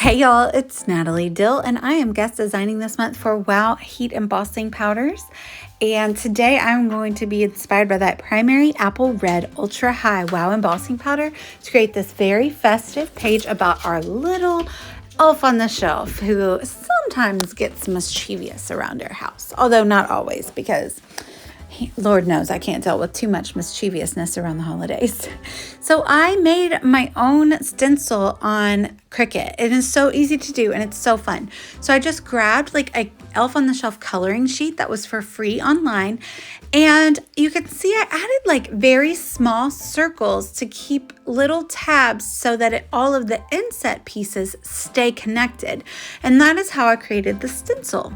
Hey y'all, it's Natalie Dill and I am guest designing this month for Wow Heat Embossing Powders. And today I'm going to be inspired by that Primary Apple Red Ultra High Wow Embossing Powder to create this very festive page about our little elf on the shelf who sometimes gets mischievous around our house. Although not always, because Lord knows I can't deal with too much mischievousness around the holidays. So I made my own stencil on Cricut. It is so easy to do and it's so fun. So I just grabbed like a elf on the shelf coloring sheet that was for free online. And you can see I added like very small circles to keep little tabs so that all of the inset pieces stay connected. And that is how I created the stencil.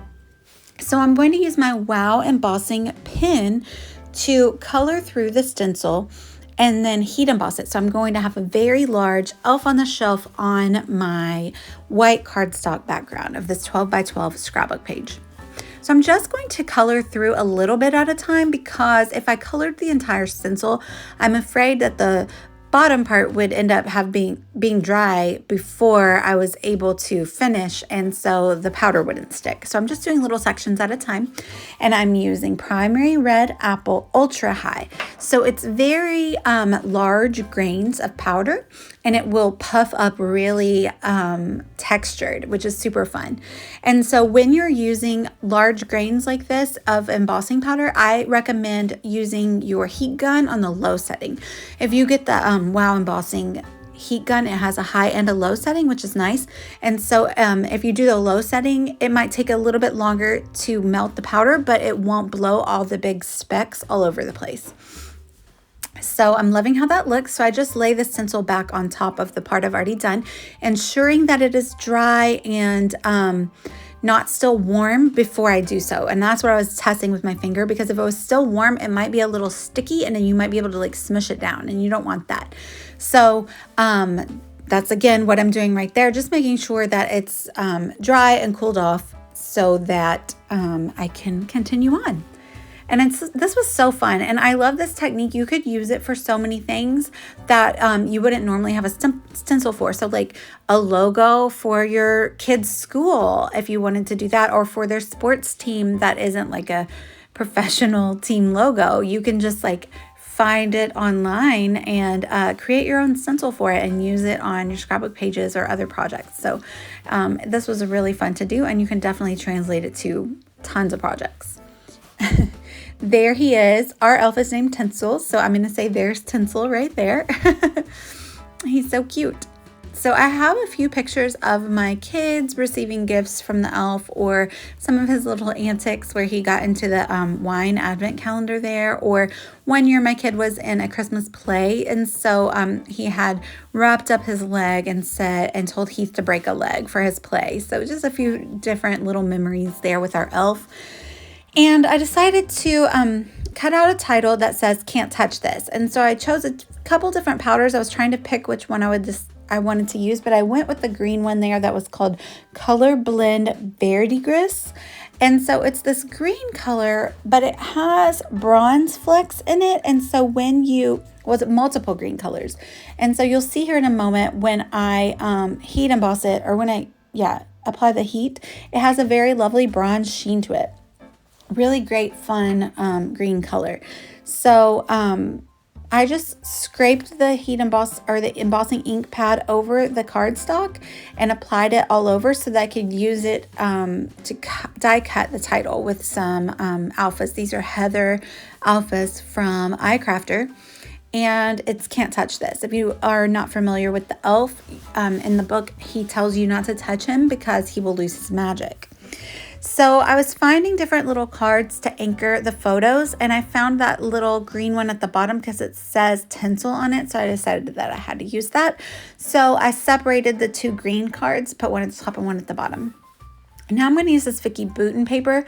So I'm going to use my Wow Embossing pen to color through the stencil and then heat emboss it. So I'm going to have a very large elf on the shelf on my white cardstock background of this 12 by 12 scrapbook page. So I'm just going to color through a little bit at a time because if I colored the entire stencil, I'm afraid that the bottom part would end up being dry before I was able to finish, and so the powder wouldn't stick. So I'm just doing little sections at a time, and I'm using Primary Red Apple Ultra High. So it's very large grains of powder, and it will puff up really textured, which is super fun. And so when you're using large grains like this of embossing powder, I recommend using your heat gun on the low setting. If you get the Wow Embossing heat gun, it has a high and a low setting, which is nice. And so if you do the low setting, it might take a little bit longer to melt the powder, but it won't blow all the big specks all over the place. So I'm loving how that looks. So I just lay the stencil back on top of the part I've already done, ensuring that it is dry and not still warm before I do so. And that's what I was testing with my finger, because if it was still warm, it might be a little sticky and then you might be able to like smush it down, and you don't want that. So that's again what I'm doing right there, just making sure that it's dry and cooled off so that I can continue on. And this was so fun, and I love this technique. You could use it for so many things that you wouldn't normally have a stencil for. So like a logo for your kids' school, if you wanted to do that, or for their sports team that isn't like a professional team logo, you can just like find it online and create your own stencil for it and use it on your scrapbook pages or other projects. So this was really fun to do, and you can definitely translate it to tons of projects. There he is. Our elf is named Tinsel, so I'm going to say there's Tinsel right there. He's so cute. So I have a few pictures of my kids receiving gifts from the elf, or some of his little antics where he got into the wine advent calendar there. Or one year my kid was in a Christmas play, and so he had wrapped up his leg and told Heath to break a leg for his play. So just a few different little memories there with our elf. And I decided to cut out a title that says "Can't Touch This." And so I chose a couple different powders. I was trying to pick which one I wanted to use, but I went with the green one there that was called Color Blend Verdigris. And so it's this green color, but it has bronze flecks in it. And so multiple green colors. And so you'll see here in a moment when I heat emboss it, or when I apply the heat, it has a very lovely bronze sheen to it. Really great, fun green color. So I just scraped the the embossing ink pad over the cardstock and applied it all over so that I could use it to die cut the title with some alphas. These are Heather alphas from iCrafter, and it's Can't Touch This. If you are not familiar with the elf, in the book, he tells you not to touch him because he will lose his magic. So I was finding different little cards to anchor the photos, and I found that little green one at the bottom because it says Tinsel on it, so I decided that I had to use that. So I separated the two green cards, put one at the top and one at the bottom. And now I'm going to use this Vicky Bouton paper,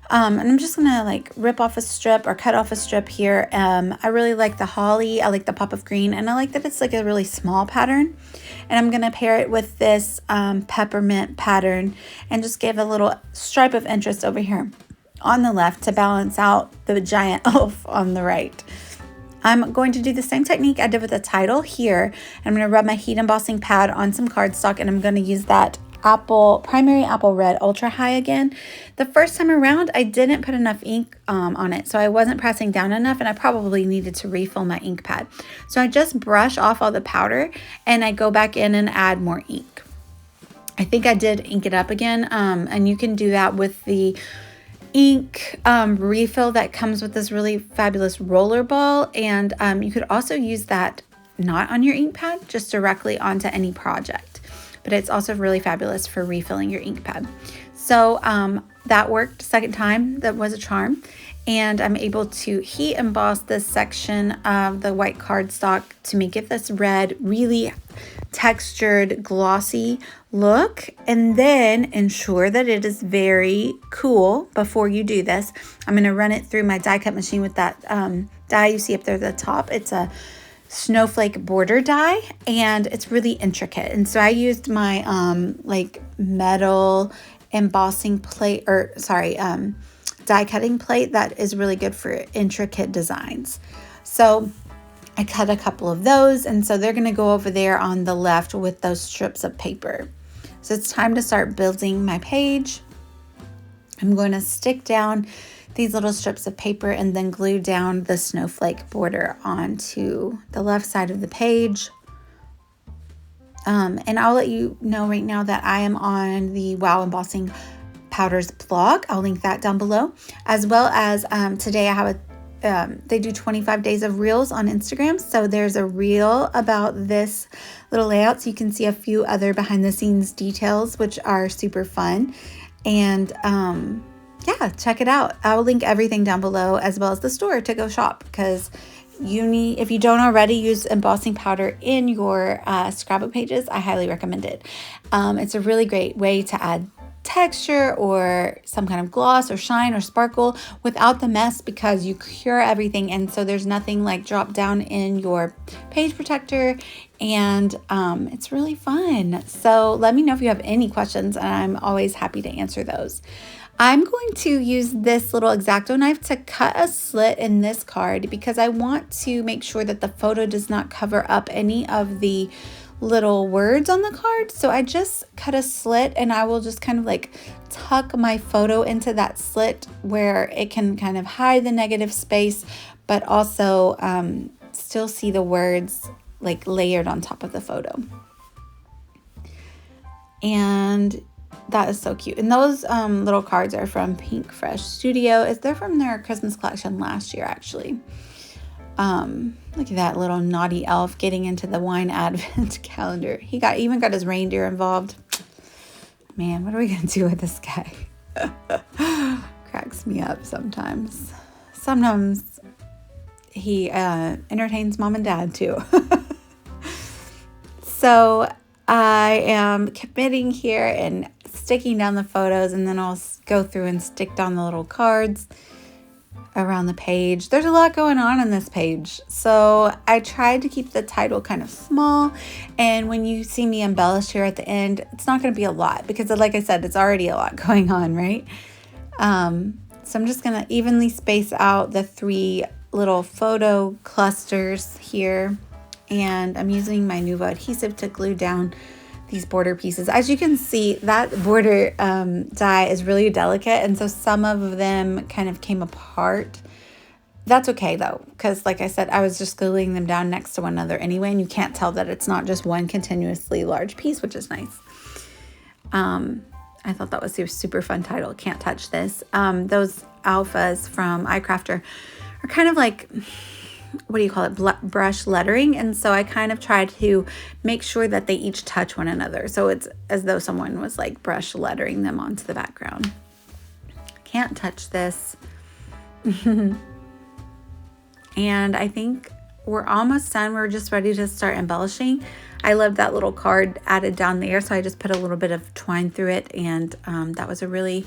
and I'm just going to like rip off a strip or cut off a strip here. I really like the holly, I like the pop of green, and I like that it's like a really small pattern. And I'm going to pair it with this peppermint pattern and just give a little stripe of interest over here on the left to balance out the giant elf on the right. I'm going to do the same technique I did with the title here. I'm going to rub my heat embossing pad on some cardstock, and I'm going to use that primary apple red ultra high again. The first time around, I didn't put enough ink on it, so I wasn't pressing down enough, and I probably needed to refill my ink pad. So I just brush off all the powder, and I go back in and add more ink. I think I did ink it up again, and you can do that with the ink refill that comes with this really fabulous roller ball, and you could also use that not on your ink pad, just directly onto any project. But it's also really fabulous for refilling your ink pad. So that worked second time. That was a charm. And I'm able to heat emboss this section of the white cardstock to make it this red, really textured, glossy look, and then ensure that it is very cool before you do this. I'm going to run it through my die cut machine with that die you see up there at the top. It's a snowflake border die, and it's really intricate. And so I used my like metal embossing plate, or sorry, die cutting plate that is really good for intricate designs. So I cut a couple of those, and so they're going to go over there on the left with those strips of paper. So it's time to start building my page. I'm going to stick down these little strips of paper and then glue down the snowflake border onto the left side of the page. And I'll let you know right now that I am on the Wow Embossing Powders blog. I'll link that down below, as well as today I have they do 25 days of reels on Instagram. So there's a reel about this little layout, so you can see a few other behind the scenes details, which are super fun. And yeah, check it out. I'll link everything down below, as well as the store to go shop, because if you don't already use embossing powder in your scrapbook pages, I highly recommend it. It's a really great way to add texture or some kind of gloss or shine or sparkle without the mess, because you cure everything, and so there's nothing like drop down in your page protector, and it's really fun. So let me know if you have any questions, and I'm always happy to answer those. I'm going to use this little X-Acto knife to cut a slit in this card, because I want to make sure that the photo does not cover up any of the little words on the card. So I just cut a slit, and I will just kind of like tuck my photo into that slit where it can kind of hide the negative space, but also still see the words like layered on top of the photo. And that is so cute. And those little cards are from Pink Fresh Studio. They're from their Christmas collection last year, actually. Look at that little naughty elf getting into the wine advent calendar. He even got his reindeer involved. Man, what are we going to do with this guy? Cracks me up sometimes. Sometimes he entertains mom and dad too. So I am committing here and sticking down the photos, and then I'll go through and stick down the little cards around the page. There's a lot going on in this page, so I tried to keep the title kind of small, and when you see me embellish here at the end, it's not going to be a lot, because like I said, it's already a lot going on, right? So I'm just going to evenly space out the 3 little photo clusters here, and I'm using my Nuvo adhesive to glue down these border pieces. As you can see, that border die is really delicate, and so some of them kind of came apart. That's okay though, because like I said, I was just gluing them down next to one another anyway, and you can't tell that it's not just one continuously large piece, which is nice. I thought that was a super fun title, Can't Touch This. Those alphas from iCrafter are kind of like, what do you call it, brush lettering, and so I kind of tried to make sure that they each touch one another, so it's as though someone was like brush lettering them onto the background. Can't touch this. And I think we're almost done. We're just ready to start embellishing. I love that little card added down there, so I just put a little bit of twine through it, and that was a really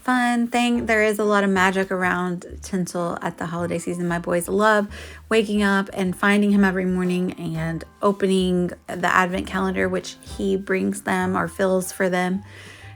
fun thing. There is a lot of magic around tinsel at the holiday season. My boys love waking up and finding him every morning and opening the advent calendar, which he brings them or fills for them.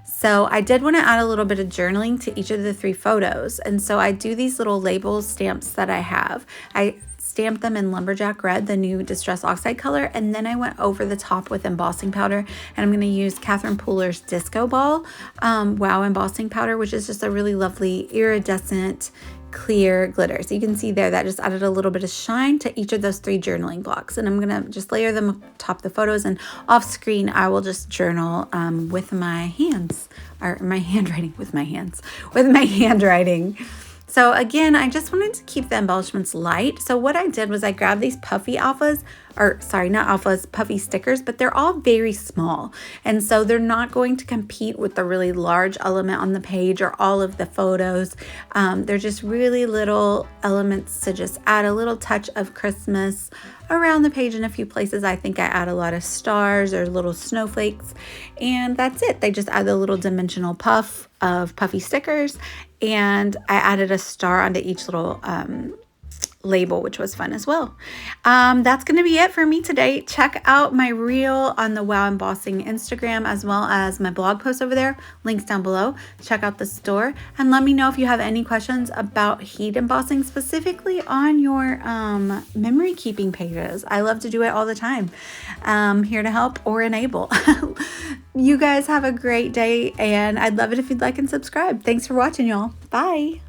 So I did want to add a little bit of journaling to each of the 3 photos. And so I do these little label stamps that I have. I stamped them in Lumberjack Red, the new Distress Oxide color, and then I went over the top with embossing powder, and I'm going to use Catherine Pooler's Disco Ball Wow embossing powder, which is just a really lovely iridescent clear glitter. So you can see there that just added a little bit of shine to each of those 3 journaling blocks, and I'm gonna just layer them atop the photos, and off screen I will just journal with my hands, or my handwriting, with my handwriting. So again, I just wanted to keep the embellishments light. So what I did was I grabbed these puffy alphas, or sorry, not alphas, puffy stickers, but they're all very small. And so they're not going to compete with the really large element on the page or all of the photos. They're just really little elements to just add a little touch of Christmas around the page. In a few places, I think I add a lot of stars or little snowflakes, and that's it. They just add the little dimensional puff of puffy stickers, and I added a star onto each little label, which was fun as well. That's going to be it for me today. Check out my reel on the Wow Embossing Instagram, as well as my blog post over there, links down below. Check out the store, and let me know if you have any questions about heat embossing, specifically on your memory keeping pages. I love to do it all the time. Here to help or enable. You guys have a great day, and I'd love it if you'd like and subscribe. Thanks for watching, y'all. Bye.